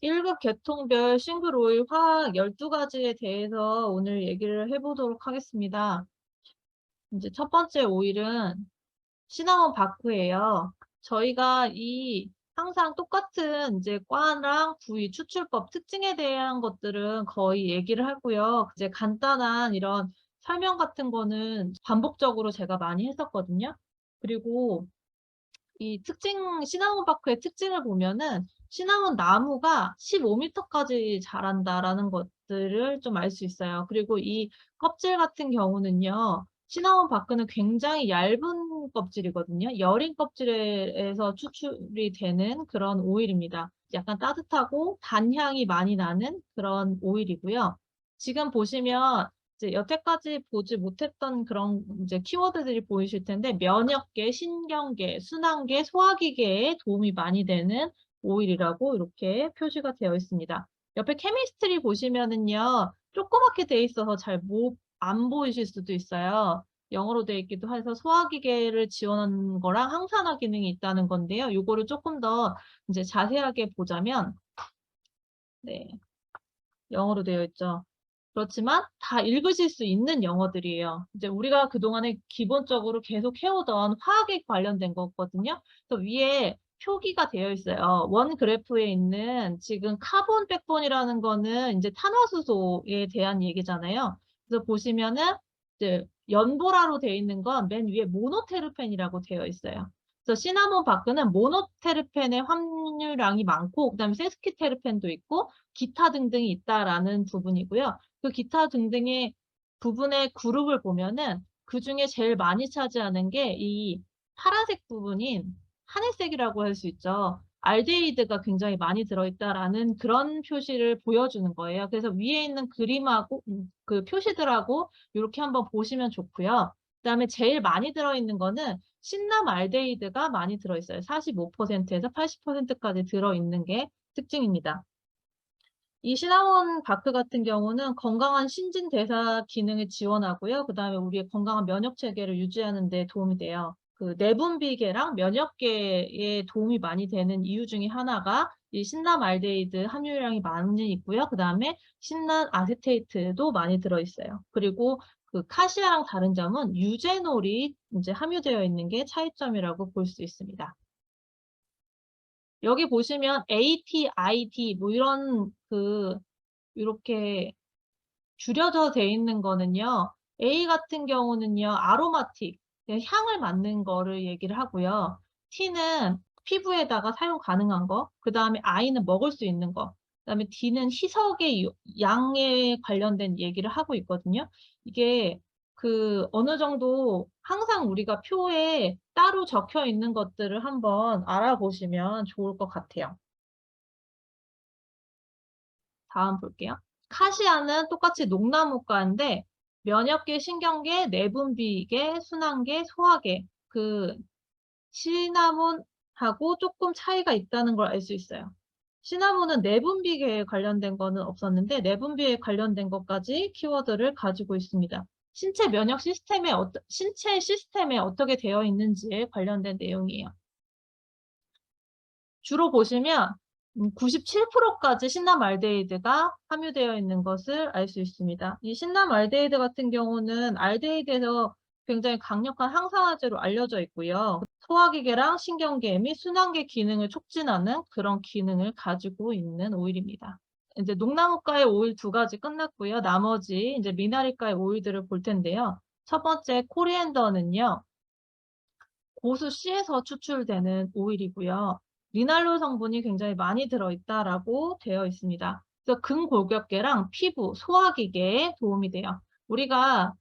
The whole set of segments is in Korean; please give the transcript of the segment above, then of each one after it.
1급 계통별 싱글 오일 화학 12가지에 대해서 오늘 얘기를 해보도록 하겠습니다. 이제 첫 번째 오일은 시나몬 바크예요. 저희가 항상 똑같은 이제 과랑 부위, 추출법, 특징에 대한 것들은 거의 얘기를 하고요. 이제 간단한 이런 설명 같은 거는 반복적으로 제가 많이 했었거든요. 그리고 이 시나몬 바크의 특징을 보면은 시나몬 나무가 15m까지 자란다라는 것들을 좀 알 수 있어요. 그리고 이 껍질 같은 경우는요, 시나몬 바크는 굉장히 얇은 껍질이거든요. 여린 껍질에서 추출이 되는 그런 오일입니다. 약간 따뜻하고 단향이 많이 나는 그런 오일이고요. 지금 보시면 이제 여태까지 보지 못했던 그런 이제 키워드들이 보이실 텐데, 면역계, 신경계, 순환계, 소화기계에 도움이 많이 되는 오일이라고 이렇게 표시가 되어 있습니다. 옆에 케미스트리 보시면은요, 조그맣게 돼 있어서 안 보이실 수도 있어요. 영어로 되어 있기도 해서 소화기계를 지원하는 거랑 항산화 기능이 있다는 건데요. 요거를 조금 더 이제 자세하게 보자면, 네, 영어로 되어 있죠. 그렇지만 다 읽으실 수 있는 영어들이에요. 이제 우리가 그동안에 기본적으로 계속 해오던 화학에 관련된 거거든요. 그래서 위에 표기가 되어 있어요. 원 그래프에 있는 지금 카본 백본이라는 거는 이제 탄화수소에 대한 얘기잖아요. 그래서 보시면은 이제 연보라로 되어 있는 건 맨 위에 모노테르펜이라고 되어 있어요. 그래서 시나몬 바크는 모노테르펜의 함유량이 많고, 그다음에 세스키테르펜도 있고, 기타 등등이 있다라는 부분이고요. 그 기타 등등의 부분의 그룹을 보면은 그 중에 제일 많이 차지하는 게 이 파란색 부분인 하늘색이라고 할 수 있죠. 알데히드가 굉장히 많이 들어있다라는 그런 표시를 보여주는 거예요. 그래서 위에 있는 그림하고 그 표시들하고 이렇게 한번 보시면 좋고요. 그다음에 제일 많이 들어있는 거는 신남 알데히드가 많이 들어있어요. 45%에서 80%까지 들어있는 게 특징입니다. 이 시나몬 바크 같은 경우는 건강한 신진대사 기능을 지원하고요. 그다음에 우리의 건강한 면역 체계를 유지하는 데 도움이 돼요. 그 내분비계랑 면역계에 도움이 많이 되는 이유 중에 하나가 이 신남알데히드 함유량이 많이 있고요. 그다음에 신남 아세테이트도 많이 들어 있어요. 그리고 그 카시아랑 다른 점은 유제놀이 이제 함유되어 있는 게 차이점이라고 볼 수 있습니다. 여기 보시면 ATID 뭐 이런 이렇게 줄여져 돼 있는 거는요. A 같은 경우는요. 아로마틱, 향을 맡는 거를 얘기를 하고요. T는 피부에다가 사용 가능한 거, 그 다음에 I는 먹을 수 있는 거, 그 다음에 D는 희석의 양에 관련된 얘기를 하고 있거든요. 이게 어느 정도 항상 우리가 표에 따로 적혀 있는 것들을 한번 알아보시면 좋을 것 같아요. 다음 볼게요. 카시아는 똑같이 녹나무과인데 면역계, 신경계, 내분비계, 순환계, 소화계 시나몬하고 조금 차이가 있다는 걸 알 수 있어요. 시나몬은 내분비계에 관련된 거는 없었는데 내분비에 관련된 것까지 키워드를 가지고 있습니다. 신체 시스템에 어떻게 되어 있는지에 관련된 내용이에요. 주로 보시면 97%까지 신남알데히드가 함유되어 있는 것을 알 수 있습니다. 이 신남알데히드 같은 경우는 알데히드에서 굉장히 강력한 항산화제로 알려져 있고요. 소화기계랑 신경계 및 순환계 기능을 촉진하는 그런 기능을 가지고 있는 오일입니다. 이제 녹나무가의 오일 2가지 끝났고요. 나머지 이제 미나리가의 오일들을 볼 텐데요. 첫 번째 코리앤더는요. 고수 씨에서 추출되는 오일이고요. 리날로 성분이 굉장히 많이 들어있다라고 되어 있습니다. 그래서 근골격계랑 피부, 소화기계에 도움이 돼요. 우리가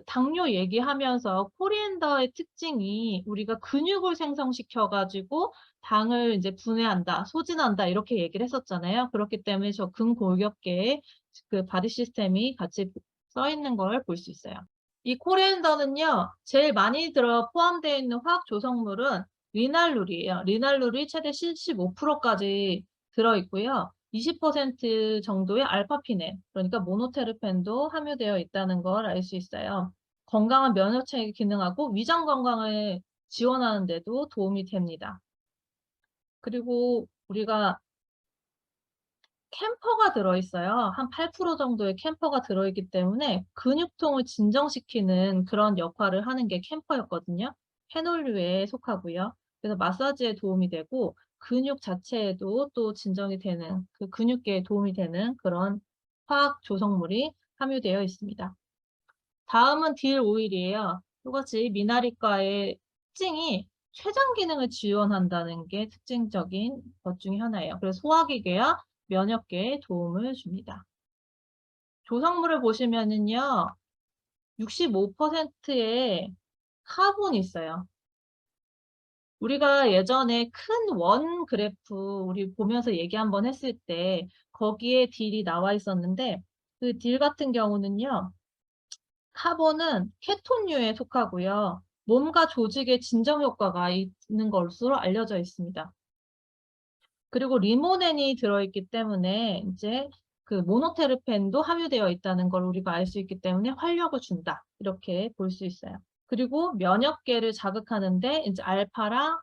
당뇨 얘기하면서 코리앤더의 특징이 우리가 근육을 생성시켜가지고 당을 이제 분해한다, 소진한다 이렇게 얘기를 했었잖아요. 그렇기 때문에 저 근골격계에 그 바디 시스템이 같이 써 있는 걸 볼 수 있어요. 이 코리앤더는요, 제일 많이 포함되어 있는 화학 조성물은 리날룰이에요. 리날룰이 최대 75%까지 들어있고요. 20% 정도의 알파피넨, 그러니까 모노테르펜도 함유되어 있다는 걸 알 수 있어요. 건강한 면역체계 기능하고 위장 건강을 지원하는 데도 도움이 됩니다. 그리고 우리가 캠퍼가 들어있어요. 한 8% 정도의 캠퍼가 들어있기 때문에 근육통을 진정시키는 그런 역할을 하는 게 캠퍼였거든요. 페놀류에 속하고요. 그래서 마사지에 도움이 되고 근육 자체에도 또 진정이 되는 그 근육계에 도움이 되는 그런 화학 조성물이 함유되어 있습니다. 다음은 딜 오일이에요. 똑같이 미나리과의 특징이 췌장 기능을 지원한다는 게 특징적인 것 중에 하나예요. 그래서 소화기계와 면역계에 도움을 줍니다. 조성물을 보시면은요, 65%의 카본이 있어요. 우리가 예전에 큰 원 그래프 우리 보면서 얘기 한번 했을 때 거기에 딜이 나와 있었는데 그 딜 같은 경우는요, 카본은 케톤류에 속하고요. 몸과 조직에 진정 효과가 있는 것으로 알려져 있습니다. 그리고 리모넨이 들어있기 때문에 이제 그 모노테르펜도 함유되어 있다는 걸 우리가 알 수 있기 때문에 활력을 준다. 이렇게 볼 수 있어요. 그리고 면역계를 자극하는데 이제 알파랑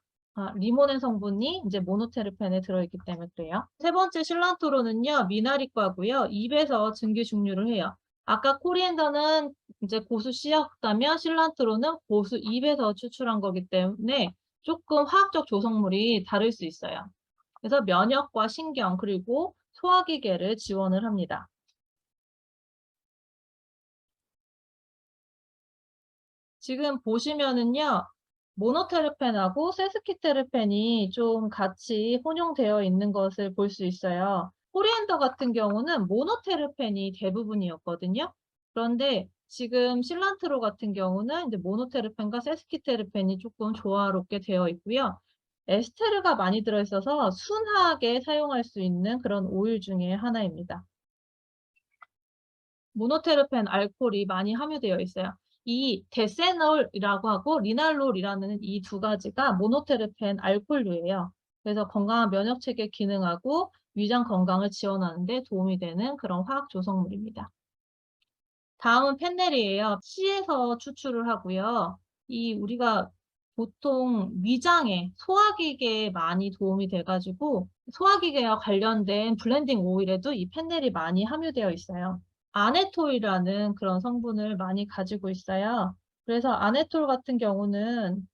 리모넨 성분이 이제 모노테르펜에 들어있기 때문에 그래요. 세 번째 실란트로는요, 미나리과고요. 입에서 증기 중류를 해요. 아까 코리앤더는 이제 고수 씨였다면 실란트로는 고수 잎에서 추출한 거기 때문에 조금 화학적 조성물이 다를 수 있어요. 그래서 면역과 신경 그리고 소화기계를 지원을 합니다. 지금 보시면은요. 모노테르펜하고 세스키테르펜이 좀 같이 혼용되어 있는 것을 볼 수 있어요. 코리앤더 같은 경우는 모노테르펜이 대부분이었거든요. 그런데 지금 실란트로 같은 경우는 이제 모노테르펜과 세스키테르펜이 조금 조화롭게 되어 있고요. 에스테르가 많이 들어있어서 순하게 사용할 수 있는 그런 오일 중에 하나입니다. 모노테르펜 알코올이 많이 함유되어 있어요. 이 데세놀이라고 하고 리날롤이라는 이 두 가지가 모노테르펜 알코올류예요. 그래서 건강한 면역체계 기능하고 위장 건강을 지원하는 데 도움이 되는 그런 화학 조성물입니다. 다음은 펜넬이에요. 씨에서 추출을 하고요. 이 우리가 보통 위장에 소화기계에 많이 도움이 돼가지고 소화기계와 관련된 블렌딩 오일에도 이 펜넬이 많이 함유되어 있어요. 아네톨이라는 그런 성분을 많이 가지고 있어요. 그래서 아네톨 같은 경우는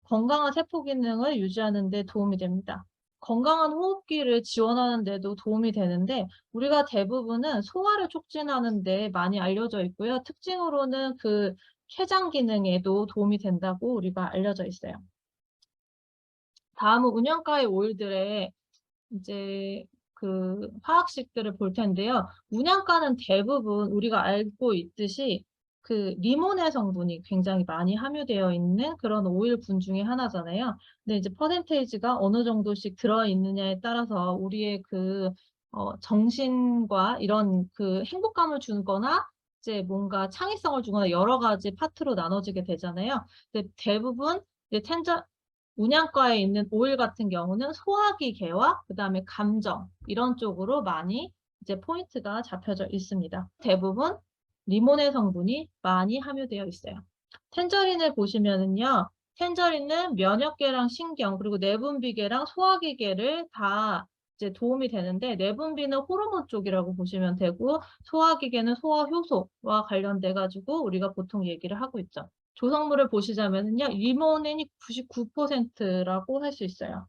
건강한 세포 기능을 유지하는 데 도움이 됩니다. 건강한 호흡기를 지원하는 데도 도움이 되는데 우리가 대부분은 소화를 촉진하는 데 많이 알려져 있고요. 특징으로는 그 췌장 기능에도 도움이 된다고 우리가 알려져 있어요. 다음은 운영가의 오일들의 이제 그 화학식들을 볼 텐데요. 문양가는 대부분 우리가 알고 있듯이 그 리모네 성분이 굉장히 많이 함유되어 있는 그런 오일분 중에 하나잖아요. 근데 이제 퍼센테이지가 어느 정도씩 들어있느냐에 따라서 우리의 그 정신과 이런 그 행복감을 주거나 이제 뭔가 창의성을 주거나 여러 가지 파트로 나눠지게 되잖아요. 근데 대부분 이제 문양과에 있는 오일 같은 경우는 소화기계와 그다음에 감정 이런 쪽으로 많이 이제 포인트가 잡혀져 있습니다. 대부분 리모네 성분이 많이 함유되어 있어요. 텐저린을 보시면은요. 텐저린은 면역계랑 신경 그리고 내분비계랑 소화기계를 다 이제 도움이 되는데 내분비는 호르몬 쪽이라고 보시면 되고 소화기계는 소화효소와 관련돼 가지고 우리가 보통 얘기를 하고 있죠. 조성물을 보시자면요. 리모넨이 99%라고 할 수 있어요.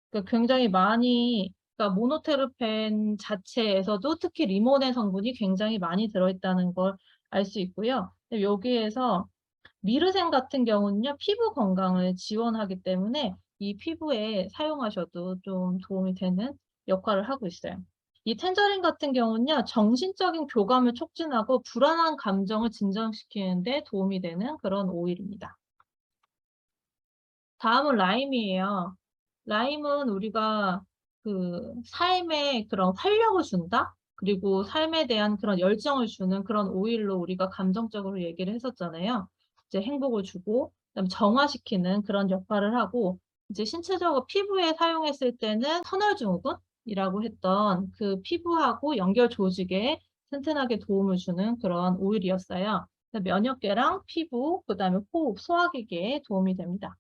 그러니까 굉장히 많이 그러니까 모노테르펜 자체에서도 특히 리모넨 성분이 굉장히 많이 들어있다는 걸 알 수 있고요. 여기에서 미르센 같은 경우는요. 피부 건강을 지원하기 때문에 이 피부에 사용하셔도 좀 도움이 되는 역할을 하고 있어요. 이 텐저린 같은 경우는요. 정신적인 교감을 촉진하고 불안한 감정을 진정시키는 데 도움이 되는 그런 오일입니다. 다음은 라임이에요. 라임은 우리가 그 삶에 그런 활력을 준다? 그리고 삶에 대한 그런 열정을 주는 그런 오일로 우리가 감정적으로 얘기를 했었잖아요. 이제 행복을 주고, 그다음에 정화시키는 그런 역할을 하고, 이제 신체적으로 피부에 사용했을 때는 선혈증후군이라고 했던 그 피부하고 연결 조직에 튼튼하게 도움을 주는 그런 오일이었어요. 면역계랑 피부, 그다음에 호흡, 소화기계에 도움이 됩니다.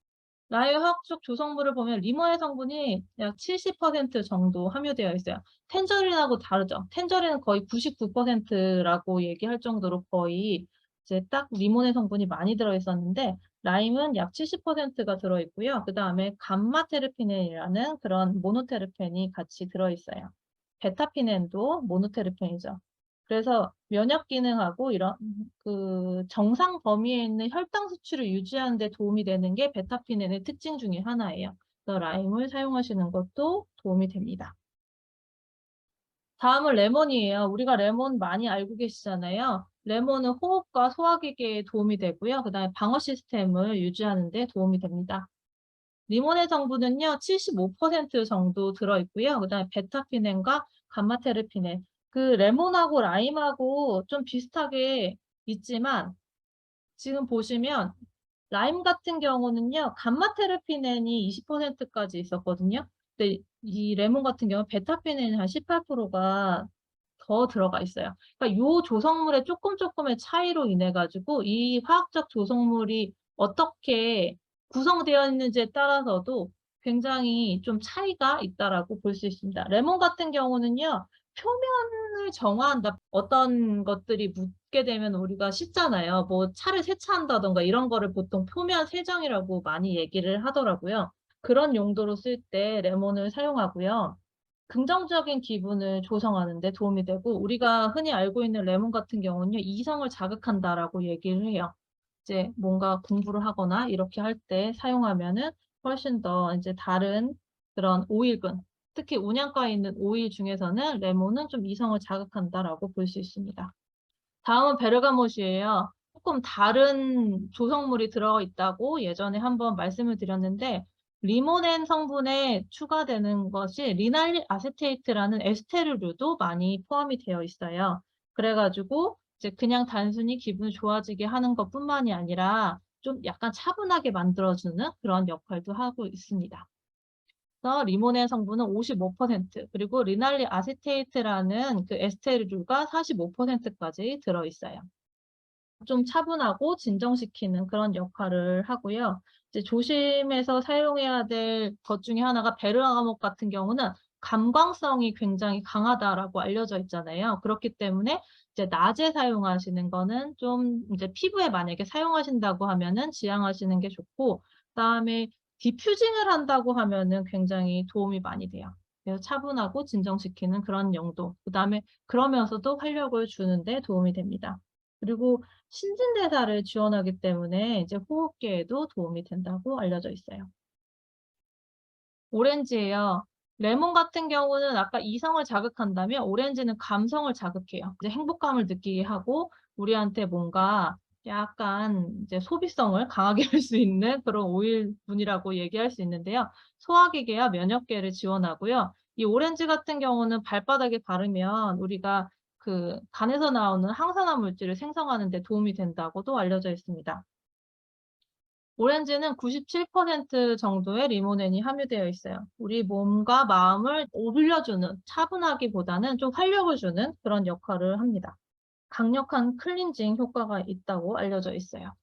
라임 화학적 조성물을 보면 리모의 성분이 약 70% 정도 함유되어 있어요. 텐저린하고 다르죠. 텐저린은 거의 99%라고 얘기할 정도로 거의 이제 딱 리몬의 성분이 많이 들어있었는데 라임은 약 70%가 들어있고요. 그 다음에 감마테르피넨이라는 그런 모노테르펜이 같이 들어있어요. 베타피넨도 모노테르펜이죠. 그래서 면역 기능하고 이런 그 정상 범위에 있는 혈당 수치를 유지하는 데 도움이 되는 게 베타피넨의 특징 중에 하나예요. 그래서 라임을 사용하시는 것도 도움이 됩니다. 다음은 레몬이에요. 우리가 레몬 많이 알고 계시잖아요. 레몬은 호흡과 소화기계에 도움이 되고요. 그다음에 방어 시스템을 유지하는 데 도움이 됩니다. 리몬의 성분은요, 75% 정도 들어있고요. 그다음에 베타피넨과 감마테르피넨. 그 레몬하고 라임하고 좀 비슷하게 있지만 지금 보시면 라임 같은 경우는요, 감마테르피넨이 20%까지 있었거든요. 근데 이 레몬 같은 경우는 베타피넨이 한 18%가 더 들어가 있어요. 그러니까 요 조성물의 조금의 차이로 인해 가지고 이 화학적 조성물이 어떻게 구성되어 있는지에 따라서도 굉장히 좀 차이가 있다라고 볼 수 있습니다. 레몬 같은 경우는요, 표면을 정화한다. 어떤 것들이 묻게 되면 우리가 씻잖아요. 뭐 차를 세차한다던가 이런 거를 보통 표면 세정이라고 많이 얘기를 하더라고요. 그런 용도로 쓸 때 레몬을 사용하고요. 긍정적인 기분을 조성하는 데 도움이 되고 우리가 흔히 알고 있는 레몬 같은 경우는요. 이성을 자극한다라고 얘기를 해요. 이제 뭔가 공부를 하거나 이렇게 할 때 사용하면은 훨씬 더 이제 다른 그런 오일분, 특히 온양가에 있는 오일 중에서는 레몬은 좀 이성을 자극한다라고 볼 수 있습니다. 다음은 베르가못이에요. 조금 다른 조성물이 들어있다고 예전에 한번 말씀을 드렸는데 리모넨 성분에 추가되는 것이 리날 아세테이트라는 에스테르류도 많이 포함이 되어 있어요. 그래가지고 이제 그냥 단순히 기분이 좋아지게 하는 것뿐만이 아니라 좀 약간 차분하게 만들어주는 그런 역할도 하고 있습니다. 그래서 리모넨 성분은 55%, 그리고 리날리 아세테이트라는 그 에스테르류가 45%까지 들어있어요. 좀 차분하고 진정시키는 그런 역할을 하고요. 이제 조심해서 사용해야 될 것 중에 하나가 베르가못 같은 경우는 감광성이 굉장히 강하다라고 알려져 있잖아요. 그렇기 때문에 이제 낮에 사용하시는 거는 좀 이제 피부에 만약에 사용하신다고 하면은 지양하시는 게 좋고, 그다음에 디퓨징을 한다고 하면은 굉장히 도움이 많이 돼요. 그래서 차분하고 진정시키는 그런 용도. 그다음에 그러면서도 활력을 주는데 도움이 됩니다. 그리고 신진대사를 지원하기 때문에 이제 호흡기에도 도움이 된다고 알려져 있어요. 오렌지예요. 레몬 같은 경우는 아까 이성을 자극한다면 오렌지는 감성을 자극해요. 이제 행복감을 느끼게 하고 우리한테 뭔가 약간 이제 소비성을 강하게 할 수 있는 그런 오일분이라고 얘기할 수 있는데요. 소화기계와 면역계를 지원하고요. 이 오렌지 같은 경우는 발바닥에 바르면 우리가 그 간에서 나오는 항산화 물질을 생성하는 데 도움이 된다고도 알려져 있습니다. 오렌지는 97% 정도의 리모넨이 함유되어 있어요. 우리 몸과 마음을 오돌려주는, 차분하기보다는 좀 활력을 주는 그런 역할을 합니다. 강력한 클렌징 효과가 있다고 알려져 있어요.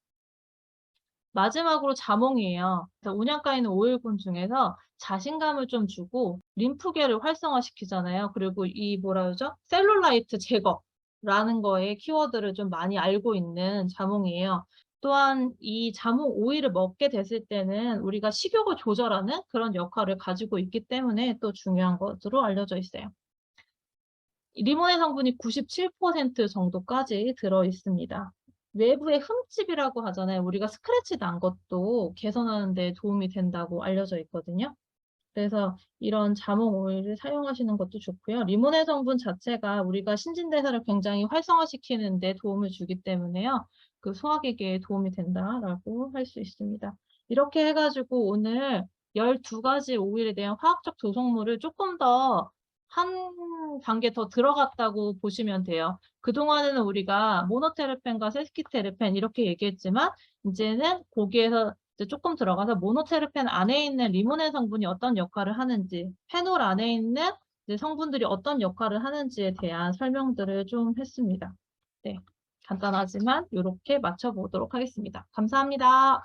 마지막으로 자몽이에요. 그래서 온양가에 있는 오일분 중에서 자신감을 좀 주고 림프계를 활성화시키잖아요. 그리고 이 뭐라 그러죠? 셀룰라이트 제거라는 거에 키워드를 좀 많이 알고 있는 자몽이에요. 또한 이 자몽 오일을 먹게 됐을 때는 우리가 식욕을 조절하는 그런 역할을 가지고 있기 때문에 또 중요한 것으로 알려져 있어요. 리몬의 성분이 97% 정도까지 들어 있습니다. 외부의 흠집이라고 하잖아요. 우리가 스크래치 난 것도 개선하는 데 도움이 된다고 알려져 있거든요. 그래서 이런 자몽 오일을 사용하시는 것도 좋고요. 리모네 성분 자체가 우리가 신진대사를 굉장히 활성화시키는 데 도움을 주기 때문에요. 그 소화기계에 도움이 된다라고 할 수 있습니다. 이렇게 해가지고 오늘 12가지 오일에 대한 화학적 조성물을 조금 더 한 단계 더 들어갔다고 보시면 돼요. 그동안에는 우리가 모노테르펜과 세스키테르펜 이렇게 얘기했지만 이제는 거기에서 이제 조금 들어가서 모노테르펜 안에 있는 리모넨 성분이 어떤 역할을 하는지, 페놀 안에 있는 이제 성분들이 어떤 역할을 하는지에 대한 설명들을 좀 했습니다. 네, 간단하지만 이렇게 맞춰보도록 하겠습니다. 감사합니다.